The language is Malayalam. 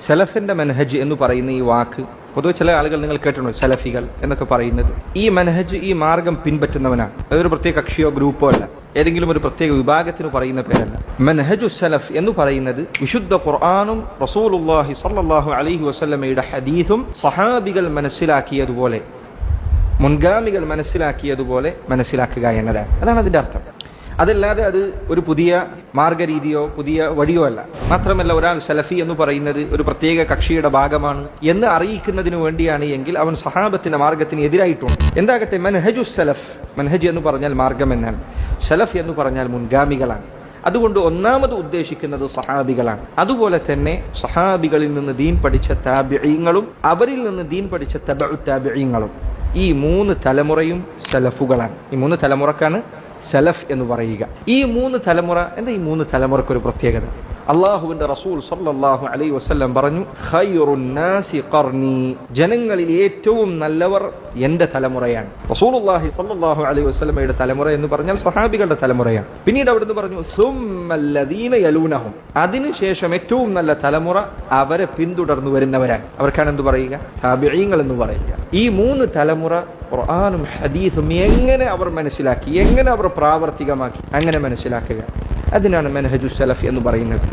സലഫിന്റെ മനഹജ് എന്ന് പറയുന്ന ഈ വാക്ക് പൊതുവെ ചില ആളുകൾ നിങ്ങൾ കേട്ടിട്ടുണ്ടോ, സലഫികൾ എന്നൊക്കെ പറയുന്നത്. ഈ മനഹജ്, ഈ മാർഗം പിൻപറ്റുന്നവനാണ്. അതൊരു പ്രത്യേക കക്ഷിയോ ഗ്രൂപ്പോ അല്ല, ഏതെങ്കിലും ഒരു പ്രത്യേക വിഭാഗത്തിന് പറയുന്ന പേരല്ല. മനഹജു സലഫ് എന്ന് പറയുന്നത് വിശുദ്ധ ഖുർആനും റസൂലുള്ളാഹി സ്വല്ലല്ലാഹു അലൈഹി വസല്ലമയുടെ ഹദീസും സഹാബികൾ മനസ്സിലാക്കിയതുപോലെ, മുൻഗാമികൾ മനസ്സിലാക്കിയതുപോലെ മനസ്സിലാക്കുക എന്നതാണ്. അതാണ് അതിന്റെ അർത്ഥം. അതല്ലാതെ അത് ഒരു പുതിയ മാർഗരീതിയോ പുതിയ വഴിയോ അല്ല. മാത്രമല്ല, ഒരാൾ സലഫി എന്ന് പറയുന്നത് ഒരു പ്രത്യേക കക്ഷിയുടെ ഭാഗമാണ് എന്ന് അറിയിക്കുന്നതിന് വേണ്ടിയാണ് എങ്കിൽ അവൻ സഹാബത്തിന്റെ മാർഗത്തിന് എതിരായിട്ടുണ്ട്. എന്താകട്ടെ, മനഹജു സലഫ്, മനഹജ് എന്ന് പറഞ്ഞാൽ മാർഗം എന്നാണ്, സലഫ് എന്ന് പറഞ്ഞാൽ മുൻഗാമികളാണ്. അതുകൊണ്ട് ഒന്നാമത് ഉദ്ദേശിക്കുന്നത് സഹാബികളാണ്. അതുപോലെ തന്നെ സഹാബികളിൽ നിന്ന് ദീൻ പഠിച്ച താബിഈങ്ങളും അവരിൽ നിന്ന് ദീൻ പഠിച്ച തബഉ താബിഈങ്ങളും, ഈ 3 തലമുറയും സലഫുകളാണ്. ഈ 3 തലമുറക്കാണ് സലഫ് എന്ന് പറയുക. ഈ 3 തലമുറ, എന്താ ഈ 3 തലമുറക്കൊരു പ്രത്യേകത? അള്ളാഹുവിന്റെ റസൂൽ സല്ലല്ലാഹു അലൈഹി വസല്ലം പറഞ്ഞു, ഖൈറുൻ നാസി ഖർനി, ജനങ്ങളിൽ ഏറ്റവും നല്ലവർ എന്റെ തലമുറയാണ്. റസൂലുള്ളാഹി സല്ലല്ലാഹു അലൈഹി വസല്ലമയുടെ തലമുറ എന്ന് പറഞ്ഞാൽ സഹാബികളുടെ തലമുറയാണ്. പിന്നീട് അവിടുന്ന് പറഞ്ഞു, സുമ്മല്ലദീന യലൂനഹും, അതിനുശേഷം ഏറ്റവും നല്ല തലമുറ അവരെ പിന്തുടർന്നു വരുന്നവരാണ്. അവർക്കാണ് എന്ത് പറയുക? താബിഈങ്ങൾ എന്ന് പറയുക. ഈ 3 തലമുറ ഖുർആനും ഹദീസും എങ്ങനെ അവർ മനസ്സിലാക്കി, എങ്ങനെ അവർ പ്രാവർത്തികമാക്കി, അങ്ങനെ മനസ്സിലാക്കുക. അതിനാണ് മനഹജു സലഫ് എന്ന് പറയുന്നത്.